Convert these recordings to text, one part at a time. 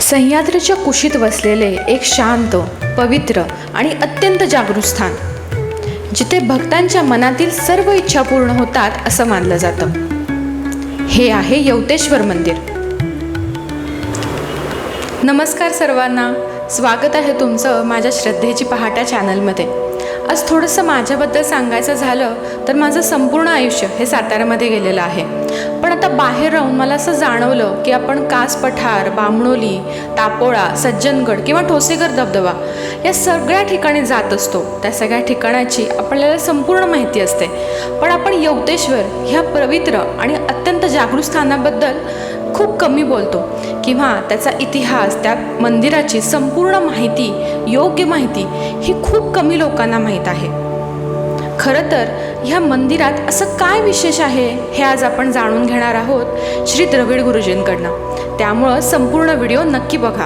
सह्याद्रीच्या कुशीत वसलेले एक शांत, पवित्र आणि अत्यंत जागृत स्थान, जिथे भक्तांच्या मनातील सर्व इच्छा पूर्ण होतात असं मानलं जातं. हे आहे यवतेश्वर मंदिर. नमस्कार सर्वांना, स्वागत आहे तुमचं माझ्या श्रद्धेची पहाटा चॅनलमध्ये. आज थोडंसं माझ्याबद्दल सांगायचं झालं तर माझं संपूर्ण आयुष्य हे साताऱ्यामध्ये गेलेलं आहे. पण आता बाहेर राहून मला असं जाणवलं की आपण कास पठार, बामणोली, तापोळा, सज्जनगड किंवा ठोसेघर धबधबा या सगळ्या ठिकाणी जात असतो. त्या सगळ्या ठिकाणाची आपल्याला संपूर्ण माहिती असते, पण आपण यवतेश्वर ह्या पवित्र आणि अत्यंत जागृत स्थानाबद्दल खूप कमी बोलतो किंवा त्याचा इतिहास, त्या मंदिराची संपूर्ण माहिती, योग्य माहिती ही खूप कमी लोकांना माहीत आहे. खरं तर ह्या मंदिरात असं काय विशेष आहे हे आज आपण जाणून घेणार आहोत श्री द्रविड गुरुजींकडनं. त्यामुळं संपूर्ण व्हिडिओ नक्की बघा.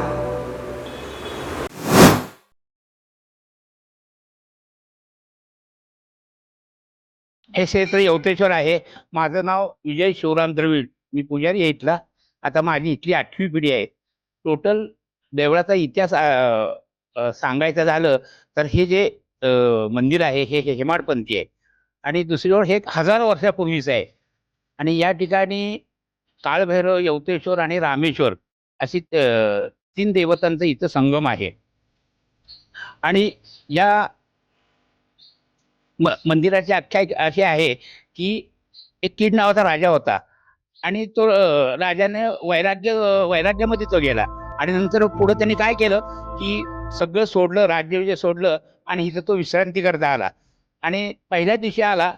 हे क्षेत्र यवतेश्वर आहे. माझं नाव विजय शिवराम द्रविड. मी पुजारी आहे इथला. आता माझी इथली 8वी पिढी आहे. टोटल देवळाचा इतिहास सांगायचं झालं तर हे जे मंदिर आहे हे हेमाडपंथी आहे आणि दुसरीवर हे 1000 वर्षापूर्वीचं आहे. आणि या ठिकाणी काळभैरव, यवतेश्वर आणि रामेश्वर अशी 3 देवतांचा इथं संगम आहे. आणि या मंदिराची आख्यायिका अशी आहे की एक कीड नावाचा राजा होता आणि तो राजाने वैराग्यामध्ये तो गेला आणि नंतर पुढे त्यांनी काय केलं की सगळं सोडलं, राज्य सोडलं आणि इथं तो विश्रांती करता आला. आणि पहिल्या दिवशी आला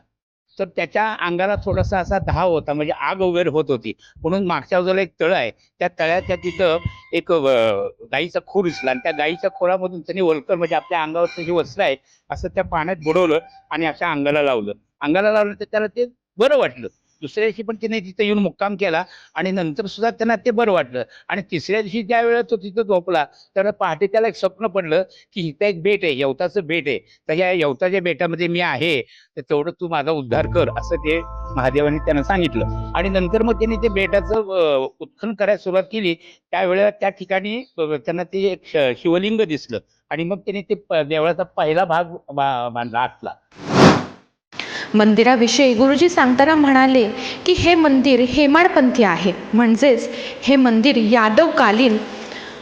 तर त्याच्या अंगाला थोडासा असा धाव होता, म्हणजे आग वगैरे होत होती. म्हणून मागच्या बाजूला एक तळ आहे, त्या तळ्याच्या तिथं एक गाईचा खूर दिसला आणि त्या गाईच्या खोरामधून त्यांनी वल्कर, म्हणजे आपल्या अंगावर जे वस्त्र आहे असं त्या पाण्यात बुडवलं आणि अशा अंगाला लावलं तर त्याला ते बरं वाटलं. दुसऱ्या दिवशी पण तिने तिथं येऊन मुक्काम केला आणि नंतर सुद्धा त्यांना ते बरं वाटलं. आणि तिसऱ्या दिवशी ज्या वेळेला तो तिथं झोपला तर पहाटे त्याला एक स्वप्न पडलं की इथं एक बेट आहे, यवताचं बेट आहे, तर या यवताच्या बेटामध्ये मी आहे, तर तेवढं तू माझा उद्धार कर, असं ते महादेवाने त्यांना सांगितलं. आणि नंतर मग त्यांनी ते बेटाचं उत्खनन करायला सुरुवात केली. त्यावेळेला त्या ठिकाणी त्यांना ते एक शिवलिंग दिसलं आणि मग त्यांनी ते देवळाचा पहिला भाग बांधला आतला. मंदिराविषयी गुरुजी सांगताना म्हणाले की हे मंदिर हेमाडपंथी आहे, म्हणजेच हे मंदिर यादवकालीन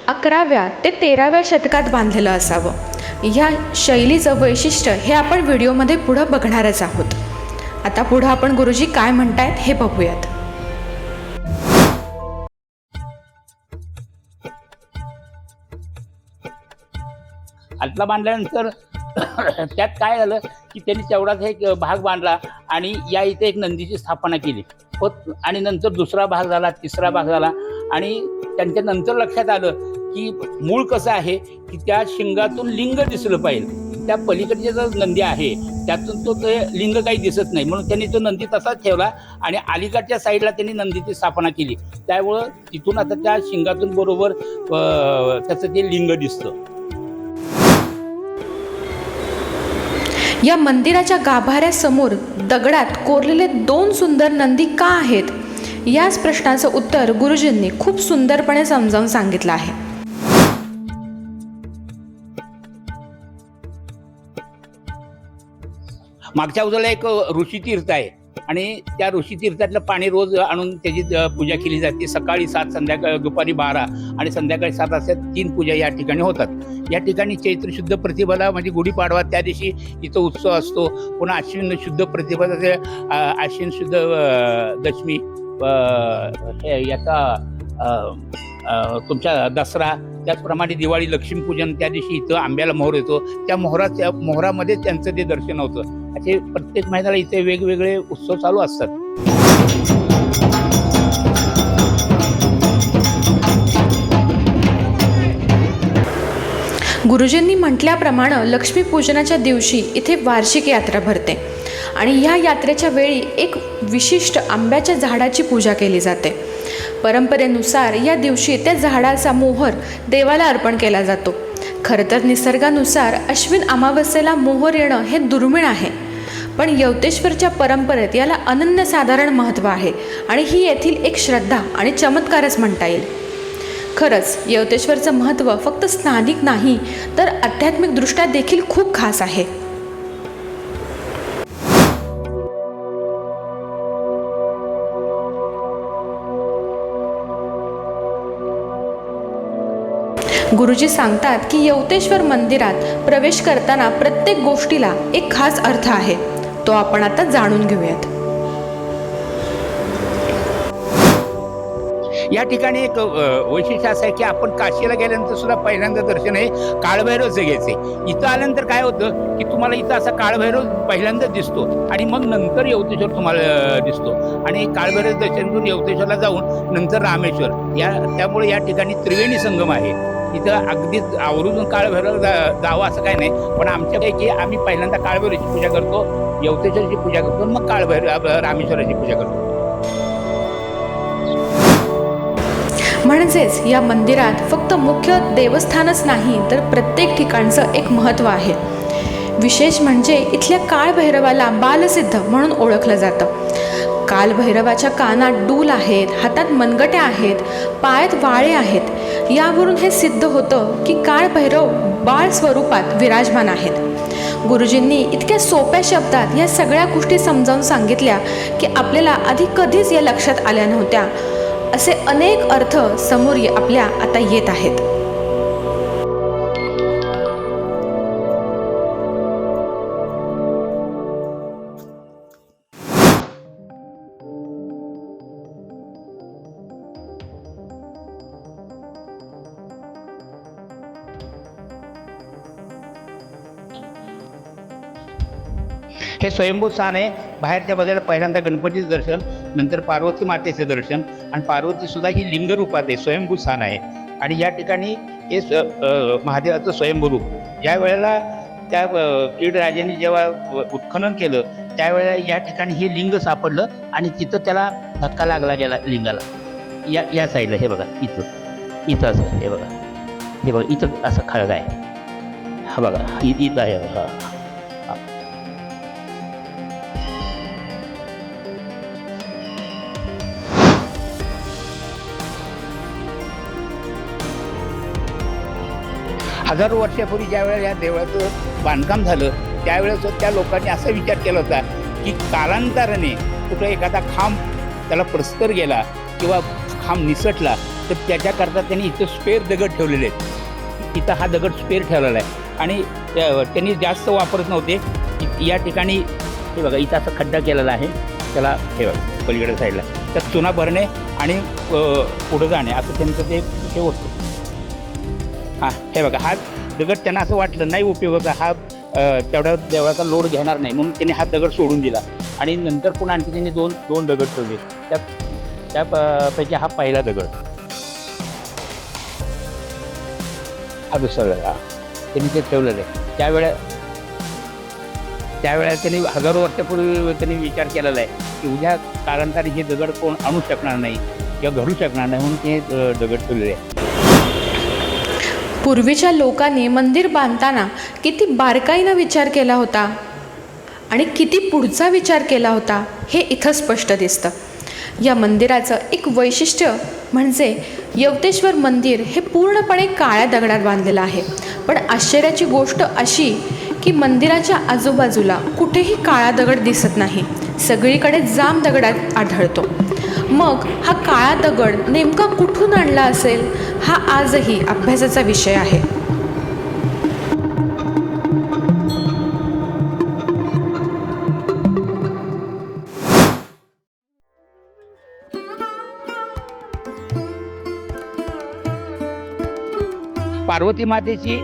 11व्या ते 13व्या शतकात बांधलेलं असावं. ह्या शैलीचं वैशिष्ट्य हे आपण व्हिडिओमध्ये पुढं बघणारच आहोत. आता पुढं आपण गुरुजी काय म्हणतायत हे बघूयात. आतला बांधल्यानंतर त्यात काय झालं की त्यांनी तेवढाच एक भाग बांधला आणि या इथे एक नंदीची स्थापना केली. आणि नंतर दुसरा भाग झाला, तिसरा भाग झाला आणि त्यांच्या नंतर लक्षात आलं की मूळ कसं आहे की त्या शिंगातून लिंग दिसलं पाहिजे. त्या पलीकडचे जो नंदी आहे त्यातून तो ते लिंग काही दिसत नाही, म्हणून त्यांनी तो नंदी तसाच ठेवला आणि अलीकडच्या साईडला त्यांनी नंदीची स्थापना केली. त्यामुळं तिथून आता त्या शिंगातून बरोबर त्याचं ते लिंग दिसतं. या मंदिराच्या गाभाऱ्यासमोर दगडात कोरलेले 2 सुंदर नंदी का आहेत, याच प्रश्नाचं उत्तर गुरुजींनी खूप सुंदरपणे समजावून सांगितलं आहे. मागच्या बाजूला एक ऋषी तीर्थ आहे आणि त्या ऋषी तीर्थातलं पाणी रोज आणून त्याची पूजा केली जाते. सकाळी 7, संध्याकाळी दुपारी 12 आणि संध्याकाळी 7 अशा 3 पूजा या ठिकाणी होतात. या ठिकाणी चैत्र शुद्ध प्रतिपदा म्हणजे गुढीपाडवा त्या दिवशी इथं उत्सव असतो. पुन्हा अश्विन शुद्ध प्रतिपदा, अश्विन शुद्ध दशमी, याचा तुमच्या दसरा, त्याचप्रमाणे दिवाळी, लक्ष्मीपूजन त्या दिवशी इथं आंब्याला मोहर येतो. त्या मोहरामध्ये त्यांचं ते दर्शन होतं. असे प्रत्येक महिन्याला इथे वेगवेगळे उत्सव चालू असतात. गुरुजींनी म्हटल्याप्रमाणे लक्ष्मीपूजनाच्या दिवशी इथे वार्षिक यात्रा भरते आणि ह्या यात्रेच्या वेळी एक विशिष्ट आंब्याच्या झाडाची पूजा केली जाते. परंपरेनुसार या दिवशी त्या झाडाचा मोहर देवाला अर्पण केला जातो. खरं तर निसर्गानुसार अश्विन अमावस्येला मोहर येणं हे दुर्मिळ आहे, पण यवतेश्वरच्या परंपरेत याला अनन्यसाधारण महत्त्व आहे आणि ही येथील एक श्रद्धा आणि चमत्कारच म्हणता येईल. खरंच यवतेश्वरचं महत्त्व फक्त स्थानिक नाही तर आध्यात्मिकदृष्ट्या देखील खूप खास आहे. गुरुजी सांगतात की यवतेश्वर मंदिरात प्रवेश करताना प्रत्येक गोष्टीला एक खास अर्थ आहे. तो आपण आता जाणून घेऊयात. या ठिकाणी एक वैशिष्ट्य असं आहे की आपण काशीला गेल्यानंतर सुद्धा पहिल्यांदा दर्शन हे काळभैरवचं घ्यायचे. इथं आल्यानंतर काय होतं की तुम्हाला इथं असा काळभैरव पहिल्यांदा दिसतो आणि मग नंतर यवतेश्वर तुम्हाला दिसतो. आणि काळभैरव दर्शन करून यवतेश्वरला जाऊन नंतर रामेश्वर, त्यामुळे या ठिकाणी त्रिवेणी संगम आहे. इथं अगदीच आवर्जून काळभैरव जावं असं काही नाही, पण आमच्यापैकी आम्ही पहिल्यांदा काळभैरवची पूजा करतो, यवतेश्वरची पूजा करतो, मग काळभैरव रामेश्वराची पूजा करतो. म्हणजेच या मंदिरात फक्त मुख्य देवस्थानच नाही तर प्रत्येक ठिकाणचं एक महत्त्व आहे. विशेष म्हणजे इथल्या काळभैरवाला बालसिद्ध म्हणून ओळखलं जातं. कालभैरवाच्या कानात डूल आहेत, हातात मनगट्या आहेत, पायात वाळे आहेत. यावरून हे सिद्ध होतं की काळभैरव बाळ स्वरूपात विराजमान आहेत. गुरुजींनी इतक्या सोप्या शब्दात या सगळ्या गोष्टी समजावून सांगितल्या की आपल्याला आधी कधीच या लक्षात आल्या नव्हत्या. असे अनेक अर्थ समोर आपल्या आता येत आहेत. हे स्वयंभू स्थान आहे. बाहेरच्या बाजूला पहिल्यांदा गणपतीचं दर्शन, नंतर पार्वती मातेचं दर्शन, आणि पार्वती सुद्धा ही लिंग रूपात आहे, स्वयंभू स्थान आहे. आणि या ठिकाणी हे महादेवाचं स्वयंभू रूप, ज्या वेळेला त्या कीड राजांनी जेव्हा उत्खनन केलं त्यावेळेला या ठिकाणी हे लिंग सापडलं आणि तिथं त्याला धक्का लागला गेला लिंगाला. या साईडला हे बघा, इथं असं हे बघा इथं असं खळगा आहे. हा बघा इथं आहे. हा हजारो वर्षापूर्वी ज्यावेळेला या देवळाचं बांधकाम झालं त्यावेळेस त्या लोकांनी असा विचार केला होता की कालांतराने कुठं एखादा खांब त्याला प्रस्तर गेला किंवा खांब निसटला तर त्याच्याकरता त्यांनी इथं स्पेअर दगड ठेवलेले आहेत. इथं हा दगड स्पेअर ठेवलेला आहे आणि त्यांनी जास्त वापरत नव्हते. या ठिकाणी हे बघा इथं असा खड्डा केलेला आहे, त्याला हे बघा पलीकडे साईडला त्यात चुना भरणे आणि पुढं जाणे असं त्यांचं ते होतं. हां हे बघा हा दगड त्यांना असं वाटलं नाही उपयोगाचा, हा तेवढ्या देवळाचा लोड घेणार नाही म्हणून त्यांनी हा दगड सोडून दिला. आणि नंतर पुन्हा आणखी त्यांनी दोन दगड ठेवले. त्यापैकी हा पहिला दगड, हा दुसरा हा त्यांनी ते ठेवलेलं आहे. त्यावेळेला त्यांनी हजारो वर्षापूर्वी त्यांनी विचार केलेला आहे की उद्या कालांतराने हे दगड कोण आणू शकणार नाही किंवा घडू शकणार नाही म्हणून ते दगड ठेवलेले आहे. पूर्वीच्या लोकांनी मंदिर बांधताना किती बारकाईनं विचार केला होता आणि किती पुढचा विचार केला होता हे इथं स्पष्ट दिसतं. या मंदिराचं एक वैशिष्ट्य म्हणजे यवतेश्वर मंदिर हे पूर्णपणे काळ्या दगडात बांधलेलं आहे. पण आश्चर्याची गोष्ट अशी की मंदिराच्या आजूबाजूला कुठेही काळा दगड दिसत नाही, सगळीकडे जांब दगडात आढळतो. मग हा काळा दगड नेमका कुठून आणला असेल हा आजही अभ्यासाचा विषय आहे. पार्वती मातेची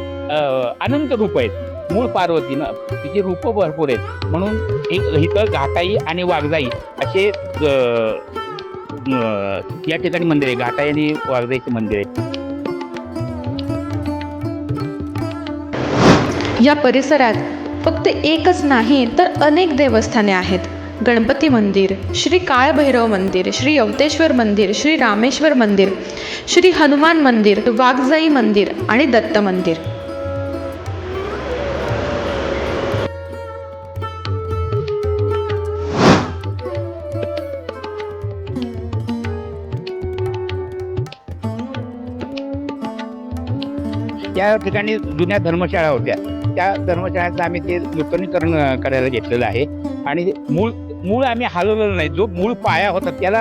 अनंत रूप आहेत. मूळ पार्वती ना तिची रूपं भरपूर आहेत म्हणून इथं घाटाई आणि वाघजाई असे या ठिकाणी मंदिर आहे. घाटाई आणि वाघजाईचे मंदिर आहे. या परिसरात फक्त एकच नाही तर अनेक देवस्थाने आहेत. गणपती मंदिर, श्री काळभैरव मंदिर, श्री यवतेश्वर मंदिर, श्री रामेश्वर मंदिर, श्री हनुमान मंदिर, वाघजाई मंदिर आणि दत्त मंदिर. त्या ठिकाणी जुन्या धर्मशाळा होत्या. त्या धर्मशाळेचं आम्ही ते नूतनीकरण करायला घेतलेलं आहे आणि मूळ आम्ही हलवलेलं नाही. जो मूळ पाया होता त्याला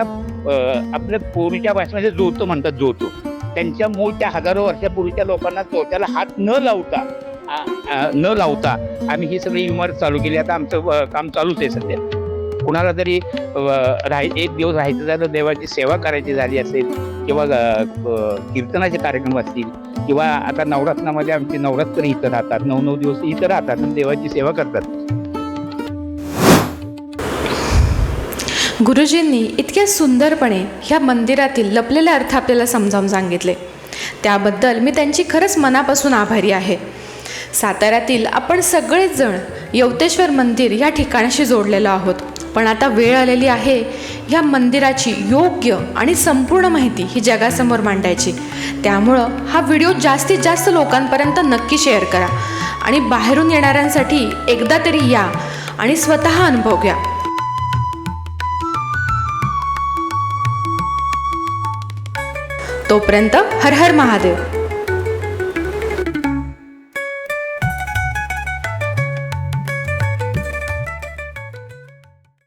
आपल्या पूर्वीच्या भाषेमध्ये जोतो म्हणतात, जोतो. त्यांच्या मूळ त्या हजारो वर्षापूर्वीच्या लोकांना जोत्याला हात न लावता आम्ही ही सगळी इमारत चालू केली. आता आमचं काम चालूच आहे सध्या. कुणाला तरी एक दिवस राहायचं झालं, देवाची सेवा करायची झाली असेल किंवा कीर्तनाचे कार्यक्रम असतील किंवा आता नवरात्रामध्ये आमचे नवरात्र इथं राहतात, 9 दिवस इथं राहतात आणि देवाची सेवा करतात. गुरुजींनी इतक्या सुंदरपणे ह्या मंदिरातील लपलेले अर्थ आपल्याला समजावून सांगितले, त्याबद्दल मी त्यांची खरंच मनापासून आभारी आहे. साताऱ्यातील आपण सगळेच जण यवतेश्वर मंदिर या ठिकाणाशी जोडलेलो आहोत, पण आता वेळ आलेली आहे ह्या मंदिराची योग्य आणि संपूर्ण माहिती ही जगासमोर मांडायची. त्यामुळं हा व्हिडिओ जास्तीत जास्त लोकांपर्यंत नक्की शेअर करा आणि बाहेरून येणाऱ्यांसाठी एकदा तरी या आणि स्वतः अनुभव घ्या. तोपर्यंत हर हर महादेव.